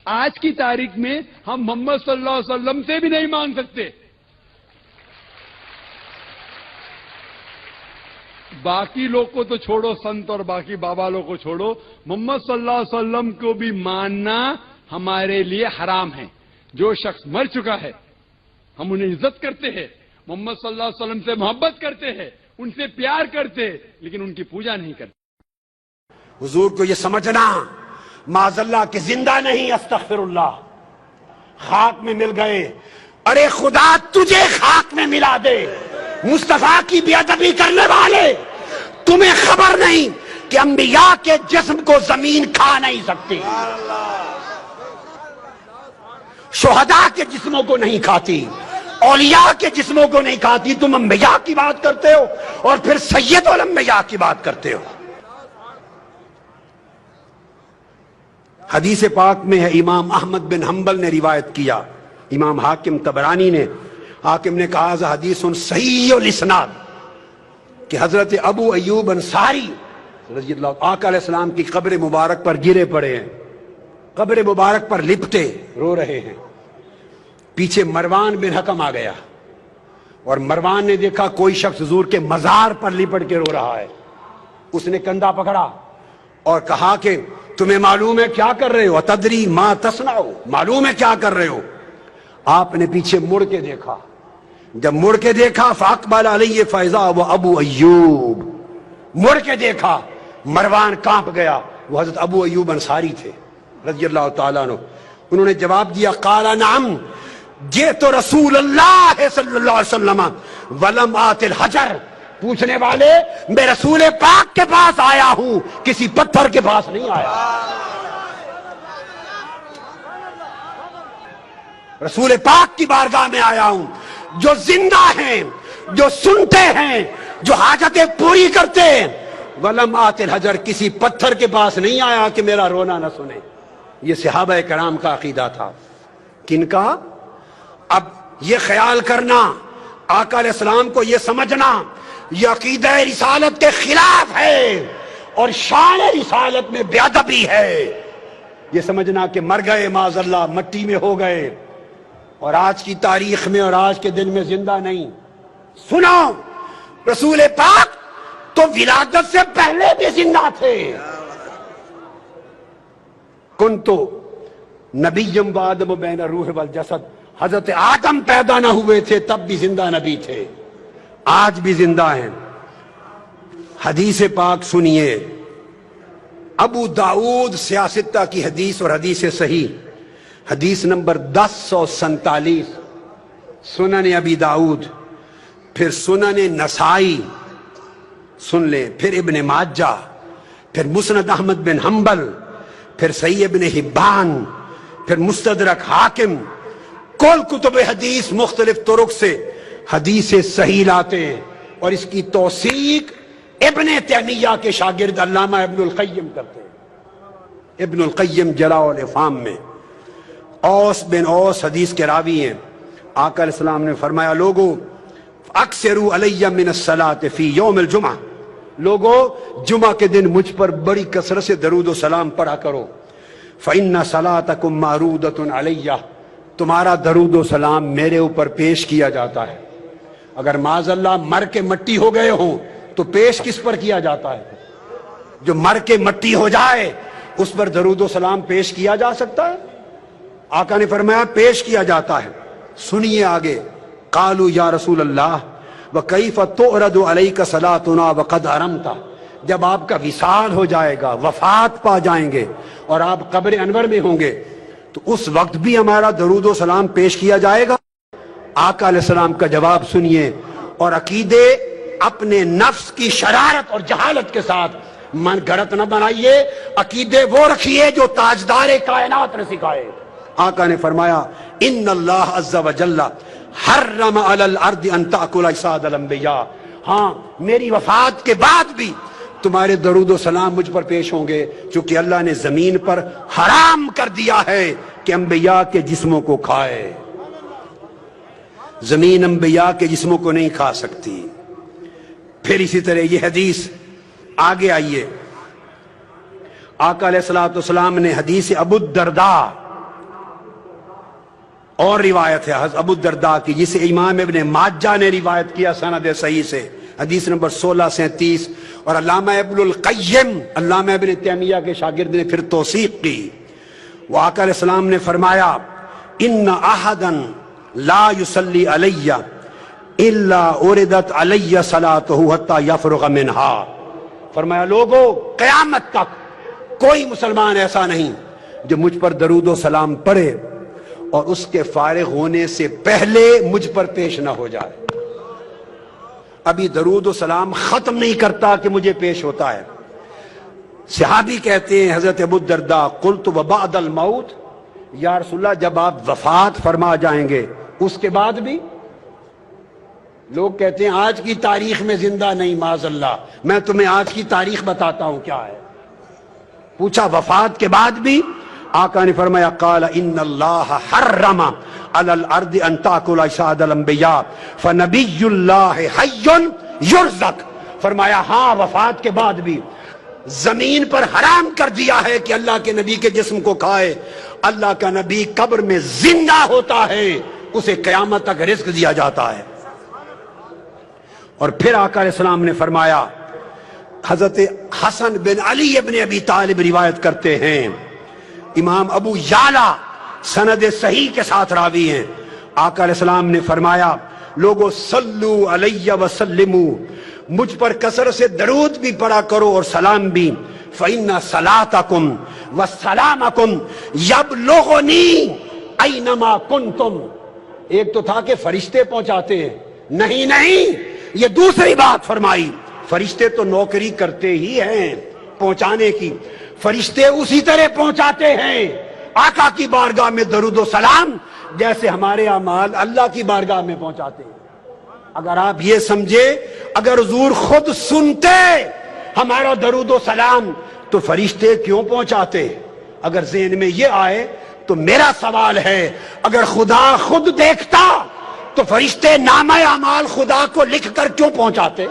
آج کی تاریخ میں ہم محمد صلی اللہ علیہ وسلم سے بھی نہیں مانگ سکتے. باقی لوگ کو تو چھوڑو، سنت اور باقی بابا لوگ کو چھوڑو، محمد صلی اللہ علیہ وسلم کو بھی ماننا ہمارے لیے حرام ہے. جو شخص مر چکا ہے ہم انہیں عزت کرتے ہیں، محمد صلی اللہ علیہ وسلم سے محبت کرتے ہیں، ان سے پیار کرتے ہیں، لیکن ان کی پوجا نہیں کرتے. حضور کو یہ سمجھنا معاذ اللہ کہ زندہ نہیں، استغفر اللہ، خاک میں مل گئے. ارے خدا تجھے خاک میں ملا دے. مصطفیٰ کی بے ادبی کرنے والے، تمہیں خبر نہیں کہ انبیاء کے جسم کو زمین کھا نہیں سکتی، شہداء کے جسموں کو نہیں کھاتی، اولیاء کے جسموں کو نہیں کھاتی. تم انبیاء کی بات کرتے ہو اور پھر سید الانبیاء کی بات کرتے ہو. حدیث پاک میں ہے، امام احمد بن حنبل نے روایت کیا، امام حاکم طبرانی نے، حاکم نے کہا ذا حدیث صحیح الاسناد، کہ حضرت ابو ایوب انصاری رضی اللہ آقا علیہ السلام کی قبر مبارک پر گرے پڑے ہیں، قبر مبارک پر لپٹے رو رہے ہیں. پیچھے مروان بن حکم آ گیا اور مروان نے دیکھا کوئی شخص حضور کے مزار پر لپٹ کے رو رہا ہے. اس نے کندھا پکڑا اور کہا کہ تمہیں معلوم ہے کیا کر رہے ہو؟ تدری ما تصنع، معلوم ہے کیا کر رہے ہو؟ آپ نے پیچھے مڑ کے دیکھا، جب مڑ کے دیکھا فاقبل علیہ فیضا وہ ابو ایوب، مڑ کے دیکھا مروان کانپ گیا، وہ حضرت ابو ایوب انصاری تھے رضی اللہ تعالیٰ عنہ. انہوں نے جواب دیا قال نعم جئت رسول اللہ صلی اللہ علیہ وسلم ولم آت الحجر. پوچھنے والے میں رسول پاک کے پاس آیا ہوں، کسی پتھر کے پاس نہیں آیا. رسول پاک کی بارگاہ میں آیا ہوں، جو زندہ ہیں، جو سنتے ہیں، جو حاجتیں پوری کرتے ہیں. ولم آت الحجر، کسی پتھر کے پاس نہیں آیا کہ میرا رونا نہ سنے. یہ صحابہ کرام کا عقیدہ تھا. کن کا؟ اب یہ خیال کرنا، آقا علیہ السلام کو یہ سمجھنا یہ عقیدہ رسالت کے خلاف ہے اور شان رسالت میں بے ادبی ہے. یہ سمجھنا کہ مر گئے معاذ اللہ، مٹی میں ہو گئے اور آج کی تاریخ میں اور آج کے دن میں زندہ نہیں. سنو، رسول پاک تو ولادت سے پہلے بھی زندہ تھے. کنتو نبیم وآدم بین الروح والجسد، حضرت آدم پیدا نہ ہوئے تھے تب بھی زندہ نبی تھے، آج بھی زندہ ہیں. حدیث پاک سنیے، ابو داؤد سیاستہ کی حدیث اور حدیث صحیح، حدیث نمبر 1047، سنن ابی داؤد، پھر سنن نسائی سن لیں، پھر ابن ماجہ، پھر مسند احمد بن حنبل، پھر صحیح ابن حبان، پھر مستدرک حاکم. کل کتب حدیث مختلف طرق سے حدیث صحیح لاتے ہیں اور اس کی توثیق ابن تیمیہ کے شاگرد علامہ ابن القیم کرتے ہیں. ابن القیم جلاء الافہام میں اوس بن اوس حدیث کے راوی ہیں. آقا علیہ السلام نے فرمایا لوگو اکثروا علی من الصلاۃ فی یوم الجمعہ، لوگو جمعہ کے دن مجھ پر بڑی کثرت سے درود و سلام پڑھا کرو. فإن صلاتکم معروضۃ علیہ، تمہارا درود و سلام میرے اوپر پیش کیا جاتا ہے. اگر معاذ اللہ مر کے مٹی ہو گئے ہوں تو پیش کس پر کیا جاتا ہے؟ جو مر کے مٹی ہو جائے اس پر درود و سلام پیش کیا جا سکتا ہے؟ آقا نے فرمایا پیش کیا جاتا ہے. سنیے آگے، قالوا یا رسول اللہ وکیف تعرض علیک صلاتنا وقد ارمت، جب آپ کا وصال ہو جائے گا، وفات پا جائیں گے اور آپ قبر انور میں ہوں گے تو اس وقت بھی ہمارا درود و سلام پیش کیا جائے گا؟ آقا علیہ السلام کا جواب سنیے اور عقیدے اپنے نفس کی شرارت اور جہالت کے ساتھ من گھڑت نہ بنائیے، عقیدے وہ رکھیے جو تاجدار کائنات نے سکھائے. آقا نے فرمایا ان اللہ عز و جل حرم علی الارض ان تاکل اجساد الانبیاء، ہاں میری وفات کے بعد بھی تمہارے درود و سلام مجھ پر پیش ہوں گے، چونکہ اللہ نے زمین پر حرام کر دیا ہے کہ انبیاء کے جسموں کو کھائے. زمین انبیاء کے جسموں کو نہیں کھا سکتی. پھر اسی طرح یہ حدیث آگے آئیے، آقا علیہ السلام نے حدیث ابو الدرداء اور روایت ہے حضرت ابو الدرداء کی جسے امام ابن ماجہ نے روایت کیا سند صحیح سے، حدیث نمبر 1637، اور علامہ ابن القیم علامہ ابن تیمیہ کے شاگرد نے پھر توثیق کی۔ وہ آقا علیہ السلام نے فرمایا ان احدا لا یصلی علی الا اردت علی صلاتہ حتی یفرغ منہا، فرمایا لوگوں قیامت تک کوئی مسلمان ایسا نہیں جو مجھ پر درود و سلام پڑھے اور اس کے فارغ ہونے سے پہلے مجھ پر پیش نہ ہو جائے۔ ابھی درود و سلام ختم نہیں کرتا کہ مجھے پیش ہوتا ہے۔ صحابی کہتے ہیں حضرت ابو الدرداء قلت وبعد الموت، یا رسول اللہ جب آپ وفات فرما جائیں گے اس کے بعد بھی؟ لوگ کہتے ہیں آج کی تاریخ میں زندہ نہیں، معاذ اللہ، میں تمہیں آج کی تاریخ بتاتا ہوں کیا ہے۔ پوچھا وفات کے بعد بھی؟ آقا نے فرمایا قال ان اللہ حرم علی الارض ان تاکل اجساد الانبیاء فنبی اللہ حی یرزق، فرمایا ہاں وفات کے بعد بھی زمین پر حرام کر دیا ہے کہ اللہ کے نبی کے جسم کو کھائے۔ اللہ کا نبی قبر میں زندہ ہوتا ہے، اسے قیامت تک رزق دیا جاتا ہے۔ اور پھر آقا علیہ السلام نے فرمایا، حضرت حسن بن علی ابن ابی طالب روایت کرتے ہیں، امام ابو یعلا سند صحیح کے ساتھ راوی ہیں، آقا علیہ السلام نے فرمایا لوگو صلو علی وسلمو، مجھ پر کثرت سے درود بھی پڑھا کرو اور سلام بھی، فإن صلاتکم وسلامکم یبلغنی اینما کنتم۔ ایک تو تھا کہ فرشتے پہنچاتے ہیں، نہیں یہ دوسری بات فرمائی، فرشتے تو نوکری کرتے ہی ہیں پہنچانے کی، فرشتے اسی طرح پہنچاتے ہیں آقا کی بارگاہ میں درود و سلام جیسے ہمارے اعمال اللہ کی بارگاہ میں پہنچاتے ہیں۔ اگر آپ یہ سمجھے اگر حضور خود سنتے ہمارا درود و سلام تو فرشتے کیوں پہنچاتے؟ اگر ذہن میں یہ آئے تو میرا سوال ہے اگر خدا خود دیکھتا تو فرشتے نامہ اعمال خدا کو لکھ کر کیوں پہنچاتے؟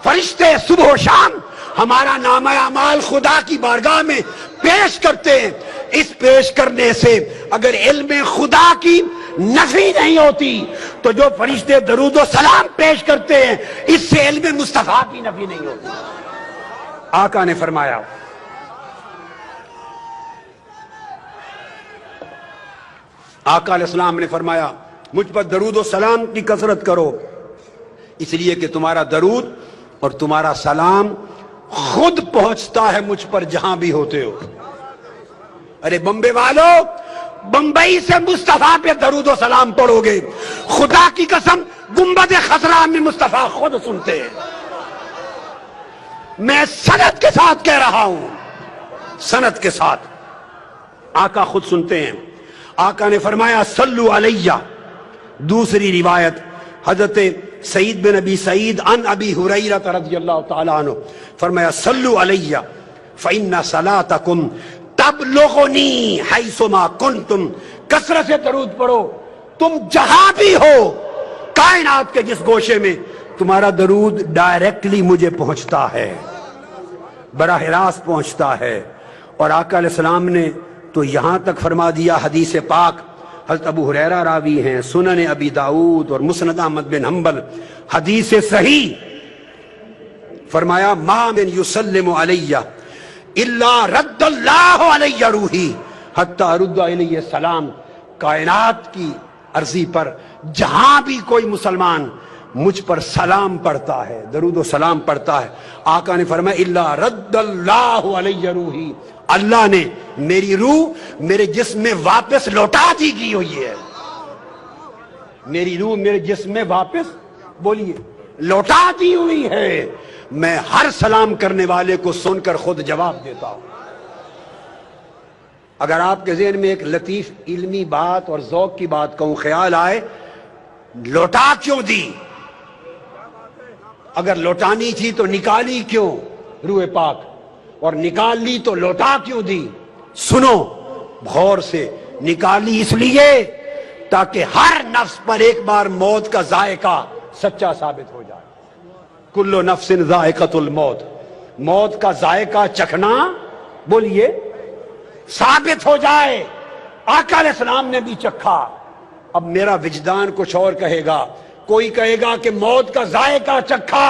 فرشتے صبح و شام ہمارا نامہ اعمال خدا کی بارگاہ میں پیش کرتے ہیں۔ اس پیش کرنے سے اگر علم خدا کی نفی نہیں ہوتی تو جو فرشتے درود و سلام پیش کرتے ہیں اس سے علم مصطفیٰ کی نفی نہیں ہوتی۔ آقا نے فرمایا آقا علیہ السلام نے فرمایا مجھ پر درود و سلام کی کثرت کرو، اس لیے کہ تمہارا درود اور تمہارا سلام خود پہنچتا ہے مجھ پر جہاں بھی ہوتے ہو۔ ارے بمبے والو، بمبئی سے مصطفیٰ پہ درود و سلام پڑھو گے، خدا کی قسم گنبد خضرا میں مصطفیٰ خود سنتے ہیں۔ میں سند کے ساتھ کہہ رہا ہوں، سند کے ساتھ آقا خود سنتے ہیں۔ آقا نے فرمایا صلو علیہ، دوسری روایت حضرت سعید بن ابی سعید عن ابی ہریرہ رضی اللہ تعالیٰ عنہ فرمایا صلو علیہ فإن صلاتکم تبلغنی حیثما کنتم، کثرت سے درود پڑھو، تم جہاں بھی ہو کائنات کے جس گوشے میں تمہارا درود ڈائریکٹلی مجھے پہنچتا ہے، براہ راست پہنچتا ہے۔ اور آقا علیہ السلام نے تو یہاں تک فرما دیا، حدیث پاک حضرت ابو ہریرہ راوی ہیں، سنن ابی داؤد اور مسند احمد بن حنبل، حدیث صحیح، فرمایا ما من یسلم علیہ الا رد اللہ علیہ روحی حتی رد علیہ السلام، کائنات کی عرضی پر جہاں بھی کوئی مسلمان مجھ پر سلام پڑھتا ہے، درود و سلام پڑھتا ہے، آقا نے فرمایا الا رد اللہ علیہ روحی، اللہ نے میری روح میرے جسم میں واپس لوٹا دی گئی ہوئی ہے، میری روح میرے جسم میں واپس بولیے لوٹا دی ہوئی ہے۔ میں ہر سلام کرنے والے کو سن کر خود جواب دیتا ہوں۔ اگر آپ کے ذہن میں ایک لطیف علمی بات اور ذوق کی بات کہوں، خیال آئے لوٹا کیوں دی؟ اگر لوٹانی تھی تو نکالی کیوں روح پاک، اور نکال لی تو لوٹا کیوں دی؟ سنو غور سے، نکالی اس لیے تاکہ ہر نفس پر ایک بار موت کا ذائقہ سچا ثابت ہو جائے۔ کل نفس ذائقۃ الموت، موت کا ذائقہ چکھنا بولیے ثابت ہو جائے آقا علیہ السلام نے بھی چکھا. اب میرا وجدان کچھ اور کہے گا. کوئی کہے گا کہ موت کا ذائقہ چکھا,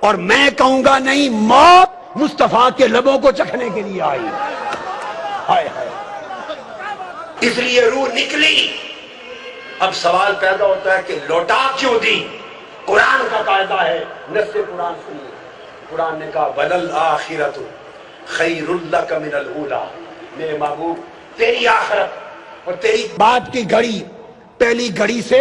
اور میں کہوں گا نہیں, موت مصطفیٰ کے لبوں کو چکھنے کے لیے آئی. ہائے ہائے, اس لیے روح نکلی. اب سوال پیدا ہوتا ہے کہ لوٹا کیوں دی؟ قرآن کا قاعدہ ہے, نص قرآن سنیے. قرآن نے کہا وَلَلْآخِرَةُ خَيْرٌ لَكَ مِنَ الْأُولَىٰ. میرے محبوب, تیری آخرت اور تیری بعد کی گھڑی پہلی گھڑی سے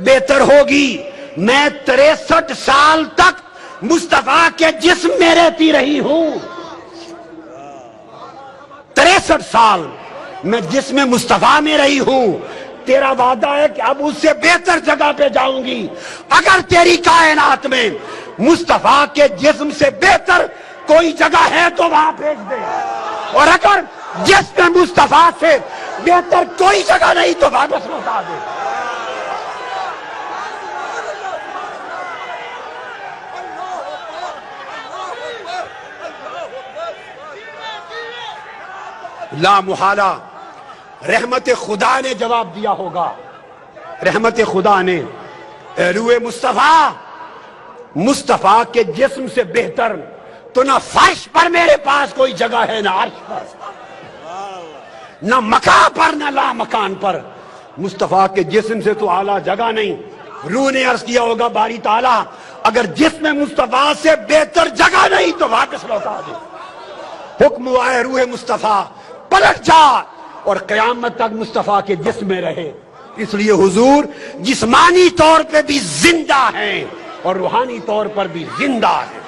بہتر ہوگی. میں 63 سال تک مصطفیٰ کے جسم میں رہتی رہی ہوں. 63 سال میں جسم مصطفیٰ میں رہی ہوں. تیرا وعدہ ہے کہ اب اس سے بہتر جگہ پہ جاؤں گی. اگر تیری کائنات میں مصطفیٰ کے جسم سے بہتر کوئی جگہ ہے تو وہاں بھیج دے, اور اگر جسم مصطفیٰ سے بہتر کوئی جگہ نہیں تو واپس لوٹا دے. لا محالہ رحمت خدا نے جواب دیا ہوگا. رحمت خدا نے, روح مصطفیٰ, مصطفیٰ کے جسم سے بہتر تو نہ فرش پر میرے پاس کوئی جگہ ہے, نہ عرش پر, نہ مکان پر, نہ لا مکان پر. مصطفیٰ کے جسم سے تو اعلیٰ جگہ نہیں. روح نے عرض کیا ہوگا باری تعالیٰ اگر جسم مصطفیٰ سے بہتر جگہ نہیں تو واپس لوٹا دے. حکم ہوا ہے روح مصطفیٰ پلٹ جا اور قیامت تک مصطفیٰ کے جسم میں رہے. اس لیے حضور جسمانی طور پہ بھی زندہ ہیں اور روحانی طور پر بھی زندہ ہیں.